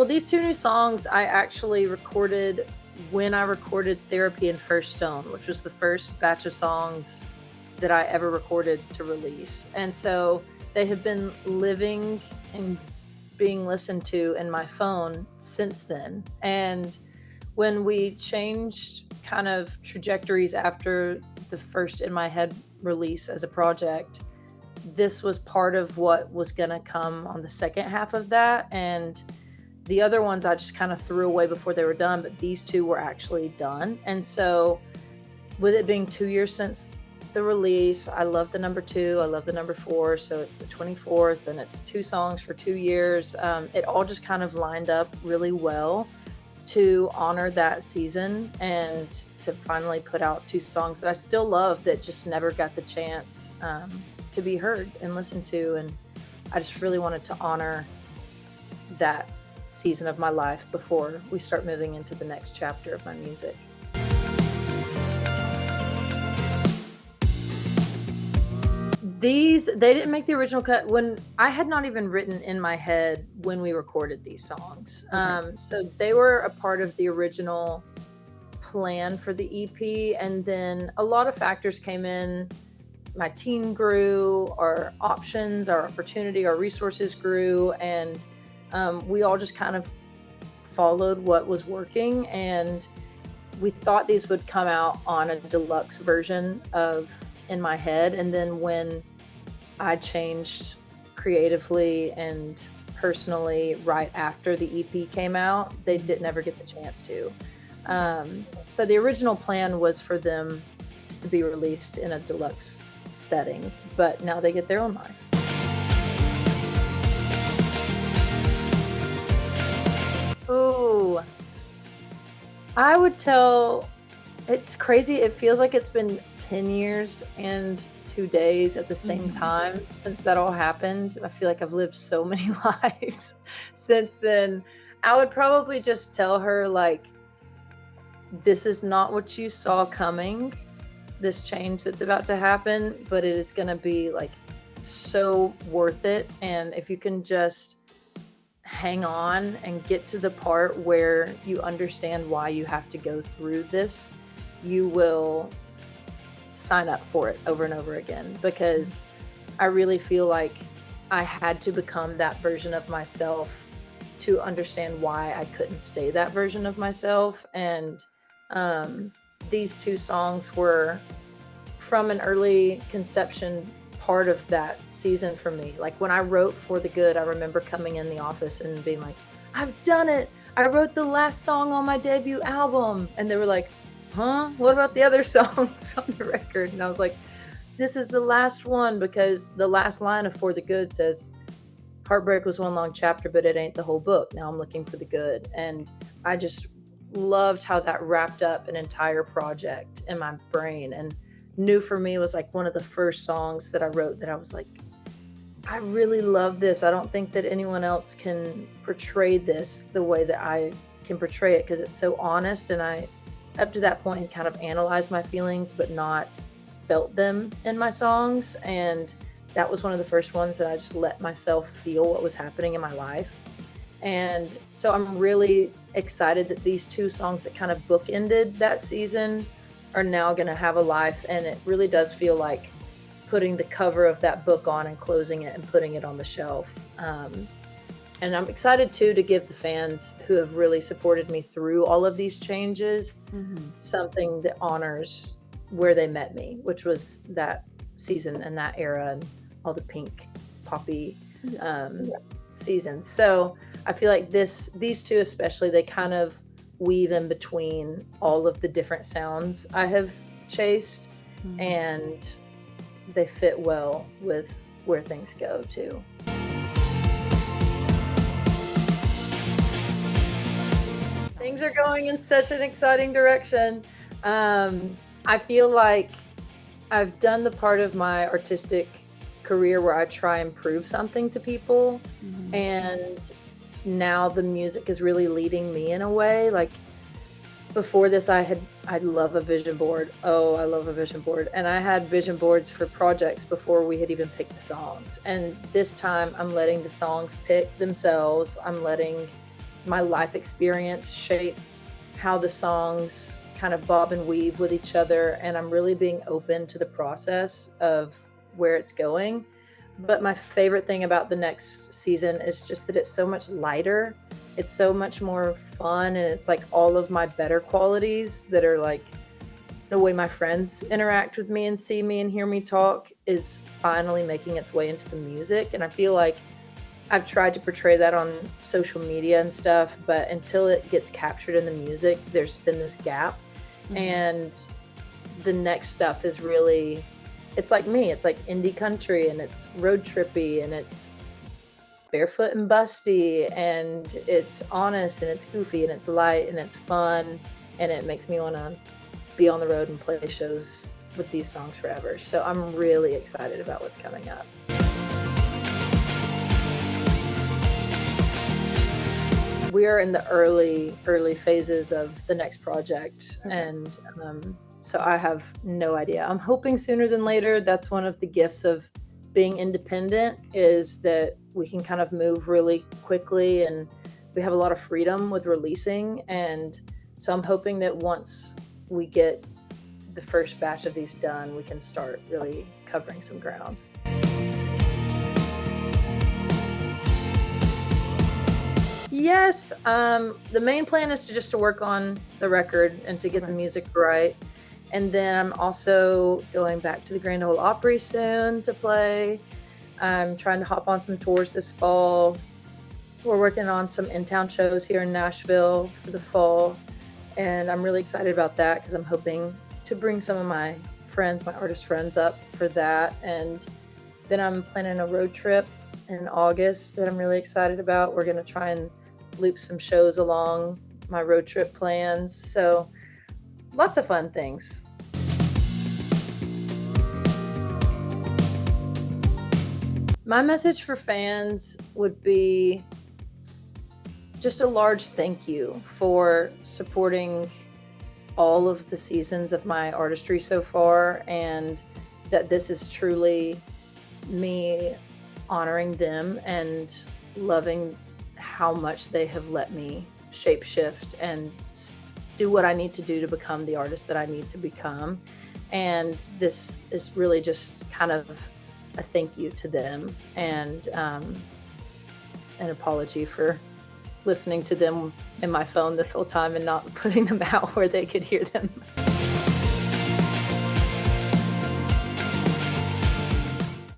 Well, these two new songs I actually recorded when I recorded Therapy and First Stone, which was the first batch of songs that I ever recorded to release. And so they have been living and being listened to in my phone since then. And when we changed kind of trajectories after the first In My Head release as a project, this was part of what was going to come on the second half of that. And the other ones I just kind of threw away before they were done, but these two were actually done. And so with it being 2 years since the release, I love the number 2, I love the number 4, so it's the 24th, and it's 2 songs for 2 years. It all just kind of lined up really well to honor that season and to finally put out 2 songs that I still love that just never got the chance to be heard and listened to. And I just really wanted to honor that season of my life before we start moving into the next chapter of my music. They didn't make the original cut when I had not even written In My Head when we recorded these songs. Okay. So they were a part of the original plan for the EP. And then a lot of factors came in. My team grew, our options, our opportunity, our resources grew. And we all just kind of followed what was working. And we thought these would come out on a deluxe version of In My Head. And then when I changed creatively and personally right after the EP came out, they didn't ever get the chance to. So the original plan was for them to be released in a deluxe setting, but now they get their own life. Ooh, I would tell, it's crazy. It feels like it's been 10 years and 2 days at the same time since that all happened. I feel like I've lived so many lives since then. I would probably just tell her, like, this is not what you saw coming, this change that's about to happen, but it is going to be like so worth it. And if you can just hang on and get to the part where you understand why you have to go through this, you will sign up for it over and over again, because I really feel like I had to become that version of myself to understand why I couldn't stay that version of myself. And these 2 songs were from an early conception part of that season for me. Like when I wrote For the Good, I remember coming in the office and being like, I've done it. I wrote the last song on my debut album. And they were like, huh? What about the other songs on the record? And I was like, this is the last one, because the last line of For the Good says, heartbreak was one long chapter, but it ain't the whole book. Now I'm looking for the good. And I just loved how that wrapped up an entire project in my brain. And New for me was like one of the first songs that I wrote that I was like, I really love this. I don't think that anyone else can portray this the way that I can portray it, because it's so honest. And I, up to that point, kind of analyzed my feelings, but not felt them in my songs. And that was one of the first ones that I just let myself feel what was happening in my life. And so I'm really excited that these 2 songs that kind of bookended that season are now going to have a life. And it really does feel like putting the cover of that book on and closing it and putting it on the shelf. And I'm excited too to give the fans who have really supported me through all of these changes something that honors where they met me, which was that season and that era and all the pink poppy seasons. So I feel like these 2 especially, they kind of weave in between all of the different sounds I have chased, and they fit well with where things go too. Things are going in such an exciting direction. I feel like I've done the part of my artistic career where I try and prove something to people. And now the music is really leading me in a way. Like before this, I love a vision board. Oh, I love a vision board. And I had vision boards for projects before we had even picked the songs. And this time I'm letting the songs pick themselves. I'm letting my life experience shape how the songs kind of bob and weave with each other, and I'm really being open to the process of where it's going. But my favorite thing about the next season is just that it's so much lighter. It's so much more fun, and it's like all of my better qualities that are like the way my friends interact with me and see me and hear me talk is finally making its way into the music. And I feel like I've tried to portray that on social media and stuff, but until it gets captured in the music, there's been this gap. And the next stuff is really, it's like me, it's like indie country, and it's road trippy, and it's barefoot and busty, and it's honest, and it's goofy, and it's light, and it's fun, and it makes me want to be on the road and play shows with these songs forever. So I'm really excited about what's coming up. We are in the early phases of the next project, and so I have no idea. I'm hoping sooner than later. That's one of the gifts of being independent, is that we can kind of move really quickly, and we have a lot of freedom with releasing. And so I'm hoping that once we get the first batch of these done, we can start really covering some ground. Yes, the main plan is to work on the record and to get the music right. And then I'm also going back to the Grand Ole Opry soon to play. I'm trying to hop on some tours this fall. We're working on some in-town shows here in Nashville for the fall. And I'm really excited about that because I'm hoping to bring some of my friends, my artist friends up for that. And then I'm planning a road trip in August that I'm really excited about. We're going to try and loop some shows along my road trip plans. So lots of fun things. My message for fans would be just a large thank you for supporting all of the seasons of my artistry so far, and that this is truly me honoring them and loving how much they have let me shapeshift and do what I need to do to become the artist that I need to become. And this is really just kind of a thank you to them, and an apology for listening to them in my phone this whole time and not putting them out where they could hear them.